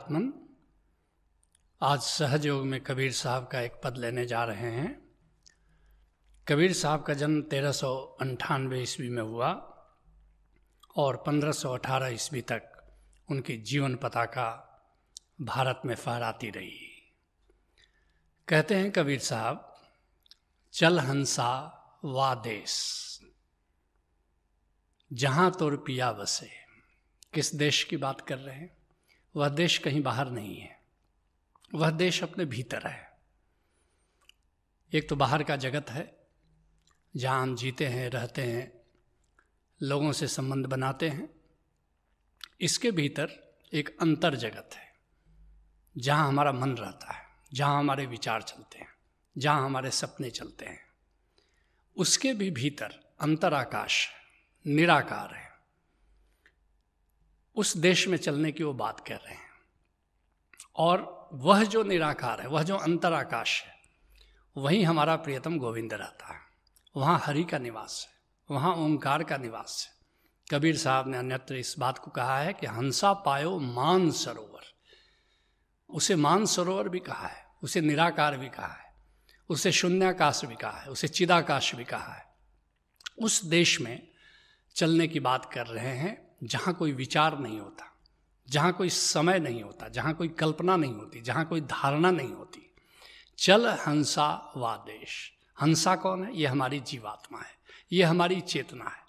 आत्मन। आज सहज योग में कबीर साहब का एक पद लेने जा रहे हैं। कबीर साहब का जन्म 1398 ईस्वी में हुआ और 1518 ईस्वी तक उनकी जीवन पताका भारत में फहराती रही। कहते हैं कबीर साहब, चल हंसा वा देश जहाँ तोर पिया बसे। किस देश की बात कर रहे हैं? वह देश कहीं बाहर नहीं है, वह देश अपने भीतर है। एक तो बाहर का जगत है जहाँ हम जीते हैं, रहते हैं, लोगों से संबंध बनाते हैं। इसके भीतर एक अंतर जगत है जहाँ हमारा मन रहता है, जहाँ हमारे विचार चलते हैं, जहाँ हमारे सपने चलते हैं। उसके भी भीतर अंतर आकाश निराकार है। उस देश में चलने की वो बात कर रहे हैं। और वह जो निराकार है, वह जो अंतर आकाश है, वहीं हमारा प्रियतम गोविंद रहता है। वहाँ हरि का निवास है, वहाँ ओंकार का निवास है। कबीर साहब ने अन्यत्र इस बात को कहा है कि हंसा पायो मान सरोवर। उसे मान सरोवर भी कहा है, उसे निराकार भी कहा है, उसे शून्याकाश भी कहा है, उसे चिदाकाश भी कहा है। उस देश में चलने की बात कर रहे हैं जहाँ कोई विचार नहीं होता, जहाँ कोई समय नहीं होता, जहाँ कोई कल्पना नहीं होती, जहाँ कोई धारणा नहीं होती। चल हंसा वा देश। हंसा कौन है? ये हमारी जीवात्मा है, ये हमारी चेतना है,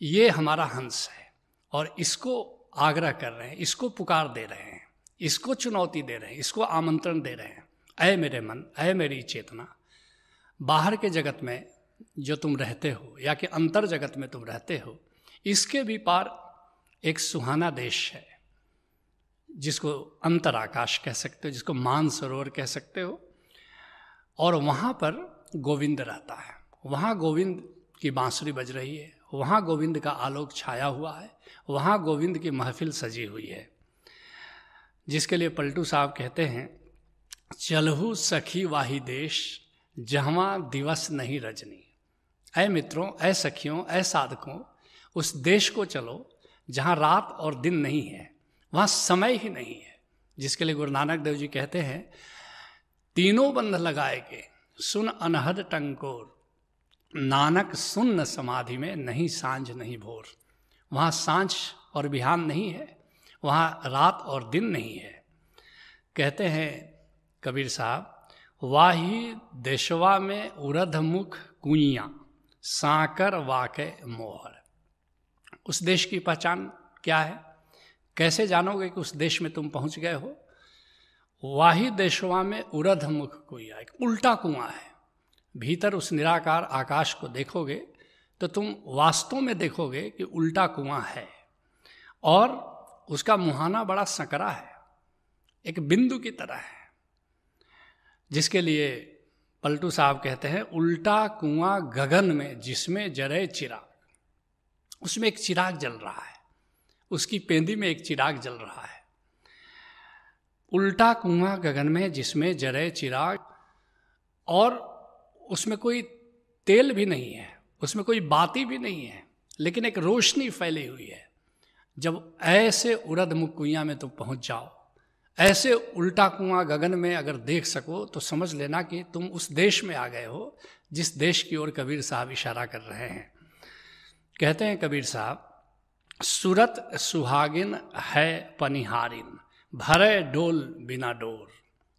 ये हमारा हंस है। और इसको आग्रह कर रहे हैं, इसको पुकार दे रहे हैं, इसको चुनौती दे रहे हैं, इसको आमंत्रण दे रहे हैं। ऐ मेरे मन, ऐ मेरी चेतना, बाहर के जगत में जो तुम रहते हो या कि अंतर जगत में तुम रहते हो, इसके भी पार एक सुहाना देश है जिसको अंतर आकाश कह सकते हो, जिसको मान सरोवर कह सकते हो। और वहाँ पर गोविंद रहता है, वहाँ गोविंद की बांसुरी बज रही है, वहाँ गोविंद का आलोक छाया हुआ है, वहाँ गोविंद की महफिल सजी हुई है। जिसके लिए पलटू साहब कहते हैं, चलहु सखी वाही देश जहाँ दिवस नहीं रजनी। ऐ मित्रों, ऐ सखियों, ऐ साधकों, उस देश को चलो जहाँ रात और दिन नहीं है, वहाँ समय ही नहीं है। जिसके लिए गुरु नानक देव जी कहते हैं, तीनों बंध लगाए के सुन अनहद टंकोर, नानक सुन समाधि में नहीं सांझ नहीं भोर। वहाँ सांझ और बिहान नहीं है, वहाँ रात और दिन नहीं है। कहते हैं कबीर साहब, वाही देशवा में उरध मुख कुइयाँ साकर वाके मोहर। उस देश की पहचान क्या है? कैसे जानोगे कि उस देश में तुम पहुंच गए हो? वाही देशवा में उरध मुख कुइया, एक उल्टा कुआं है। भीतर उस निराकार आकाश को देखोगे तो तुम वास्तव में देखोगे कि उल्टा कुआं है और उसका मुहाना बड़ा सकरा है, एक बिंदु की तरह है। जिसके लिए पलटू साहब कहते हैं, उल्टा कुआं गगन में जिसमें जरे चिराग। उसमें एक चिराग जल रहा है, उसकी पेंदी में एक चिराग जल रहा है। उल्टा कुआं गगन में जिसमें जरे चिराग, और उसमें कोई तेल भी नहीं है, उसमें कोई बाती भी नहीं है, लेकिन एक रोशनी फैली हुई है। जब ऐसे उरद मुख कुइयां में तुम पहुंच जाओ, ऐसे उल्टा कुआं गगन में अगर देख सको, तो समझ लेना कि तुम उस देश में आ गए हो जिस देश की ओर कबीर साहब इशारा कर रहे हैं। कहते हैं कबीर साहब, सूरत सुहागिन है पनिहारिन, भरे डोल बिना डोर।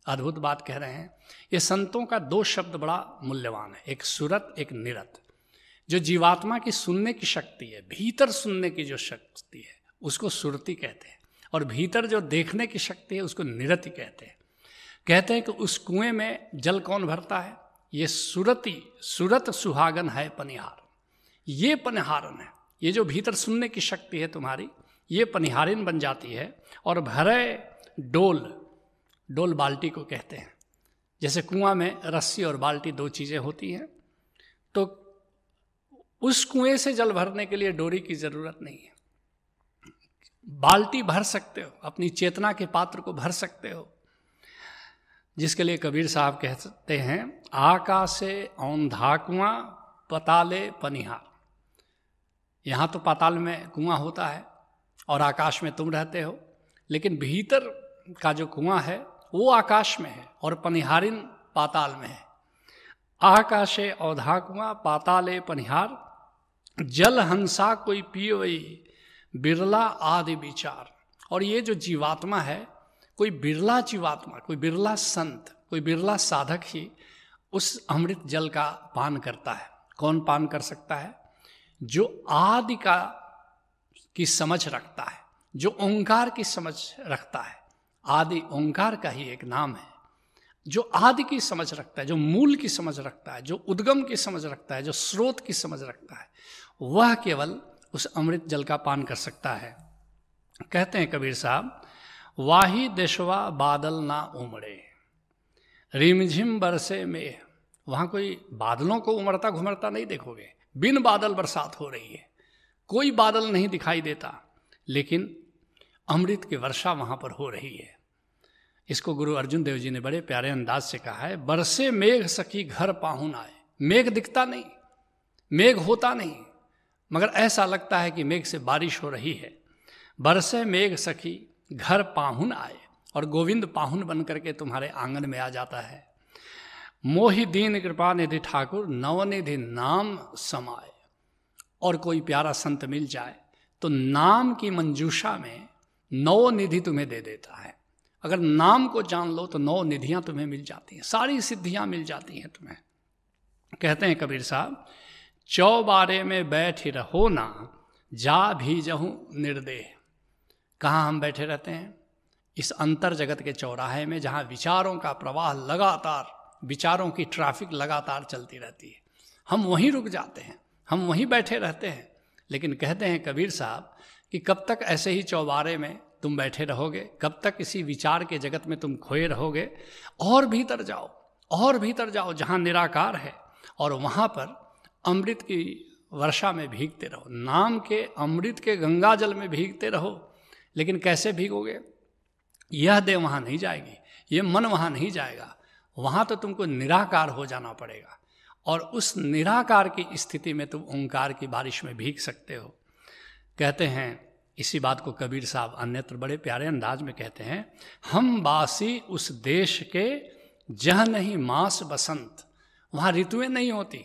अद्भुत बात कह रहे हैं। ये संतों का दो शब्द बड़ा मूल्यवान है, एक सूरत, एक निरत। जो जीवात्मा की सुनने की शक्ति है, भीतर सुनने की जो शक्ति है, उसको सुरती कहते हैं, और भीतर जो देखने की शक्ति है उसको निरति कहते हैं। कहते हैं कि उस कुएं में जल कौन भरता है? ये सुरती, सूरत सुहागन है पनिहार। ये पनिहारन है, ये जो भीतर सुनने की शक्ति है तुम्हारी, ये पनिहारिन बन जाती है। और भरे डोल, डोल बाल्टी को कहते हैं। जैसे कुआं में रस्सी और बाल्टी दो चीज़ें होती हैं, तो उस कुएं से जल भरने के लिए डोरी की ज़रूरत नहीं है। बाल्टी भर सकते हो, अपनी चेतना के पात्र को भर सकते हो। जिसके लिए कबीर साहब कहते हैं, आकाशे औंधा कुआं पताले पनिहार। यहाँ तो पाताल में कुआं होता है और आकाश में तुम रहते हो, लेकिन भीतर का जो कुआं है वो आकाश में है और पनिहारिन पाताल में है। आकाशे औधा कुआं पाताले पनिहार, जल हंसा कोई पियवई बिरला आदि विचार। और ये जो जीवात्मा है, कोई बिरला जीवात्मा, कोई बिरला संत, कोई बिरला साधक ही उस अमृत जल का पान करता है। कौन पान कर सकता है? जो आदि का की समझ रखता है, जो ओंकार की समझ रखता है। आदि ओंकार का ही एक नाम है। जो आदि की समझ रखता है, जो मूल की समझ रखता है, जो उद्गम की समझ रखता है, जो स्रोत की समझ रखता है, वह केवल उस अमृत जल का पान कर सकता है। कहते हैं कबीर साहब, वाही देशवा बादल ना उमड़े, रिमझिम बरसे में। वहाँ कोई बादलों को उमड़ता घुमड़ता नहीं देखोगे। बिन बादल बरसात हो रही है, कोई बादल नहीं दिखाई देता, लेकिन अमृत की वर्षा वहाँ पर हो रही है। इसको गुरु अर्जुन देव जी ने बड़े प्यारे अंदाज से कहा है, बरसे मेघ सखी घर पाहुन आए। मेघ दिखता नहीं, मेघ होता नहीं, मगर ऐसा लगता है कि मेघ से बारिश हो रही है। बरसे मेघ सखी घर पाहुन आए, और गोविंद पाहुन बन करके तुम्हारे आंगन में आ जाता है। मोहि दीन कृपा निधि ठाकुर नवनिधि नाम समाए। और कोई प्यारा संत मिल जाए तो नाम की मंजूषा में 9 निधि तुम्हें दे देता है। अगर नाम को जान लो तो 9 निधियां तुम्हें मिल जाती हैं, सारी सिद्धियां मिल जाती हैं तुम्हें। कहते हैं कबीर साहब, चौबारे में बैठ रहो ना, जा भी जहूं निर्देह। कहाँ हम बैठे रहते हैं? इस अंतर जगत के चौराहे में, जहाँ विचारों का प्रवाह लगातार, विचारों की ट्रैफिक लगातार चलती रहती है। हम वहीं रुक जाते हैं, हम वहीं बैठे रहते हैं। लेकिन कहते हैं कबीर साहब कि कब तक ऐसे ही चौबारे में तुम बैठे रहोगे? कब तक इसी विचार के जगत में तुम खोए रहोगे? और भीतर जाओ, और भीतर जाओ, जहाँ निराकार है, और वहाँ पर अमृत की वर्षा में भीगते रहो, नाम के अमृत के गंगा जल में भीगते रहो। लेकिन कैसे भीगोगे? यह देह वहाँ नहीं जाएगी, ये मन वहाँ नहीं जाएगा, वहाँ तो तुमको निराकार हो जाना पड़ेगा। और उस निराकार की स्थिति में तुम ओंकार की बारिश में भीग सकते हो। कहते हैं इसी बात को कबीर साहब अन्यत्र बड़े प्यारे अंदाज में कहते हैं, हम बासी उस देश के जह नहीं मास बसंत। वहाँ ऋतुएं नहीं होती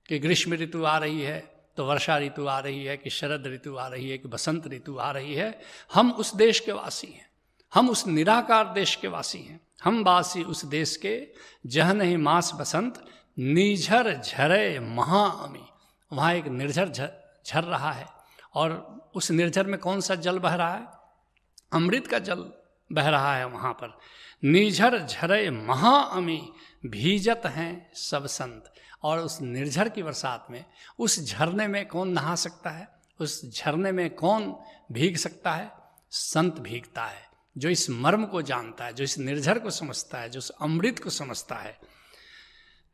कि ग्रीष्म ऋतु आ रही है तो वर्षा ऋतु आ रही है, कि शरद ऋतु आ रही है, कि बसंत ऋतु आ रही है। हम उस देश के वासी हैं, हम उस निराकार देश के वासी हैं। हम बासी उस देश के जह नहीं मास बसंत, निझर झरे महाअमी। वहाँ एक निर्झर झर रहा है, और उस निर्झर में कौन सा जल बह रहा है? अमृत का जल बह रहा है वहाँ पर। निझर झरे महाअमी, भीजत हैं सब संत। और उस निर्झर की बरसात में, उस झरने में कौन नहा सकता है? उस झरने में कौन भीग सकता है? संत भीगता है, जो इस मर्म को जानता है, जो इस निर्झर को समझता है, जो इस अमृत को समझता है।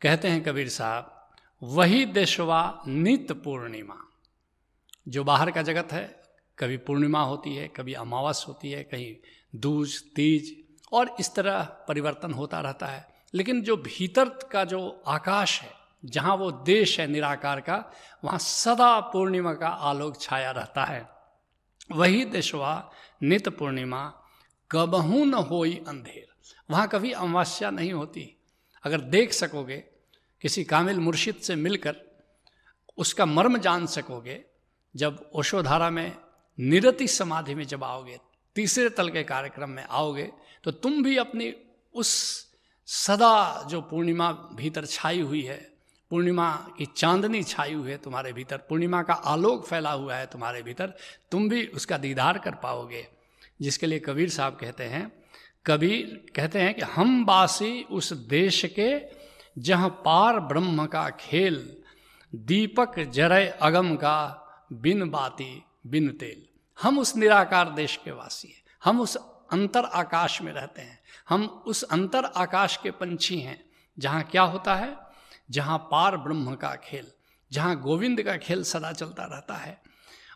कहते हैं कबीर साहब, वही देशवा नित पूर्णिमा। जो बाहर का जगत है, कभी पूर्णिमा होती है, कभी अमावस होती है, कहीं दूज तीज, और इस तरह परिवर्तन होता रहता है। लेकिन जो भीतर का जो आकाश है, जहाँ वो देश है निराकार का, वहाँ सदा पूर्णिमा का आलोक छाया रहता है। वही देशवा नित पूर्णिमा, कबहू न होई अंधेर। वहाँ कभी अमावस्या नहीं होती। अगर देख सकोगे, किसी कामिल मुर्शिद से मिलकर उसका मर्म जान सकोगे, जब ओशोधारा में निरति समाधि में जब आओगे, तीसरे तल के कार्यक्रम में आओगे, तो तुम भी अपनी उस सदा जो पूर्णिमा भीतर छाई हुई है, पूर्णिमा की चांदनी छाई हुई है तुम्हारे भीतर, पूर्णिमा का आलोक फैला हुआ है तुम्हारे भीतर, तुम भी उसका दीदार कर पाओगे। जिसके लिए कबीर साहब कहते हैं, कबीर कहते हैं कि हम बासी उस देश के जहाँ पार ब्रह्म का खेल, दीपक जरय अगम का बिन बाती बिन तेल। हम उस निराकार देश के वासी हैं, हम उस अंतर आकाश में रहते हैं, हम उस अंतर आकाश के पंछी हैं, जहाँ क्या होता है? जहाँ पार ब्रह्म का खेल, जहाँ गोविंद का खेल सदा चलता रहता है।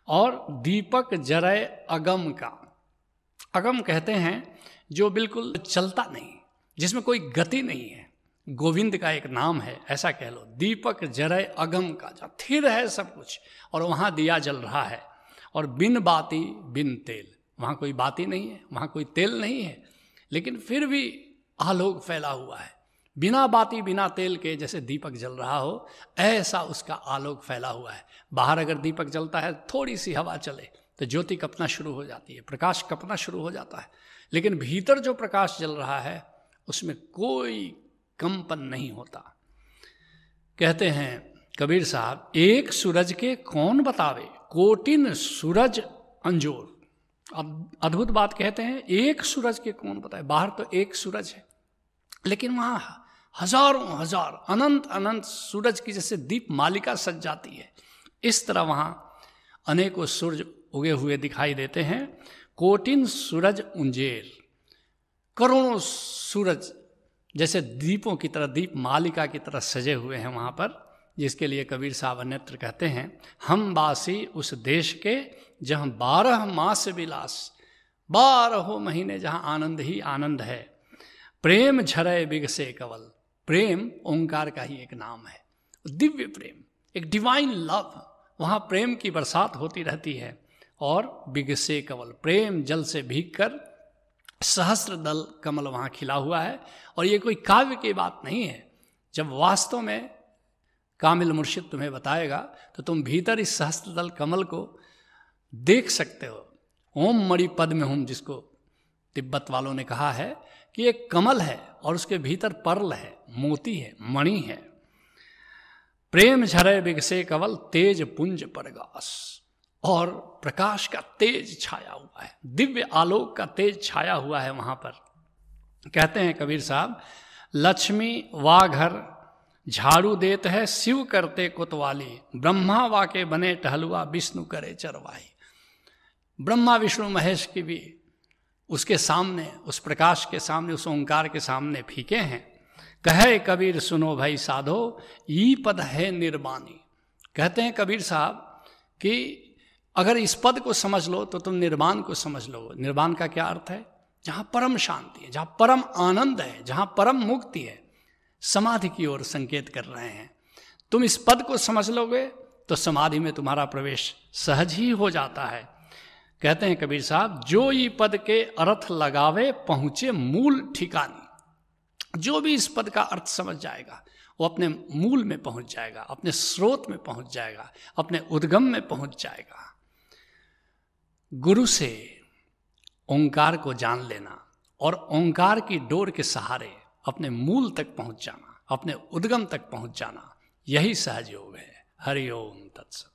और दीपक जरय अगम का, अगम कहते हैं जो बिल्कुल चलता नहीं, जिसमें कोई गति नहीं है, गोविंद का एक नाम है, ऐसा कह लो। दीपक जरय अगम का, जहाँ स्थिर है सब कुछ, और वहाँ दिया जल रहा है। और बिन बाती बिन तेल, वहाँ कोई बाती नहीं है, वहाँ कोई तेल नहीं है, लेकिन फिर भी आलोक फैला हुआ है। बिना बाती बिना तेल के जैसे दीपक जल रहा हो, ऐसा उसका आलोक फैला हुआ है। बाहर अगर दीपक जलता है, थोड़ी सी हवा चले तो ज्योति कपना शुरू हो जाती है, प्रकाश कपना शुरू हो जाता है, लेकिन भीतर जो प्रकाश जल रहा है उसमें कोई कंपन नहीं होता। कहते हैं कबीर साहब, एक सूरज के कौन बतावे, कोटिन सूरज अंजोर। अब अद्भुत बात कहते हैं, एक सूरज के कौन बताए। बाहर तो एक सूरज है, लेकिन वहाँ हजारों हजार अनंत अनंत सूरज की जैसे दीप मालिका सज जाती है, इस तरह वहाँ अनेकों सूरज उगे हुए दिखाई देते हैं। कोटिन सूरज उंजेर, करोड़ों सूरज जैसे दीपों की तरह, दीप मालिका की तरह सजे हुए हैं वहाँ पर, जिसके लिए कबीर साहब अन्यत्र कहते हैं, हम बासी उस देश के जहाँ 12 मास विलास, 12 महीने जहाँ आनंद ही आनंद है। प्रेम झरे बिगसे कवल, प्रेम ओंकार का ही एक नाम है, दिव्य प्रेम, एक डिवाइन लव, वहाँ प्रेम की बरसात होती रहती है। और बिगसे कवल, प्रेम जल से भीगकर सहस्त्र दल कमल वहाँ खिला हुआ है। और ये कोई काव्य की बात नहीं है, जब वास्तव में कामिल मुर्शिद तुम्हें बताएगा तो तुम भीतर इस सहस्त्र दल कमल को देख सकते हो। ओम मणि पद में हूँ, जिसको तिब्बत वालों ने कहा है कि एक कमल है और उसके भीतर पर्ल है, मोती है, मणि है। प्रेम झरे बिगसे कवल, तेज पुंज परगास, और प्रकाश का तेज छाया हुआ है, दिव्य आलोक का तेज छाया हुआ है वहां पर। कहते हैं कबीर साहब, लक्ष्मी वा घर झाड़ू देत है, शिव करते कोतवाली, ब्रह्मा वाके बने टहलुआ, विष्णु करे चरवाही। ब्रह्मा विष्णु महेश की भी उसके सामने, उस प्रकाश के सामने, उस ओंकार के सामने फीके हैं। कहे कबीर सुनो भाई साधो, ई पद है निर्वाणी। कहते हैं कबीर साहब कि अगर इस पद को समझ लो तो तुम निर्वाण को समझ लो। निर्वाण का क्या अर्थ है? जहाँ परम शांति है, जहाँ परम आनंद है, जहाँ परम मुक्ति है। समाधि की ओर संकेत कर रहे हैं। तुम इस पद को समझ लोगे तो समाधि में तुम्हारा प्रवेश सहज ही हो जाता है। कहते हैं कबीर साहब, जो ये पद के अर्थ लगावे पहुँचे मूल ठिकानी। जो भी इस पद का अर्थ समझ जाएगा वो अपने मूल में पहुँच जाएगा, अपने स्रोत में पहुँच जाएगा, अपने उद्गम में पहुँच जाएगा। गुरु से ओंकार को जान लेना और ओंकार की डोर के सहारे अपने मूल तक पहुंच जाना, अपने उद्गम तक पहुंच जाना, यही सहज योग है। हरि ओम तत्सत।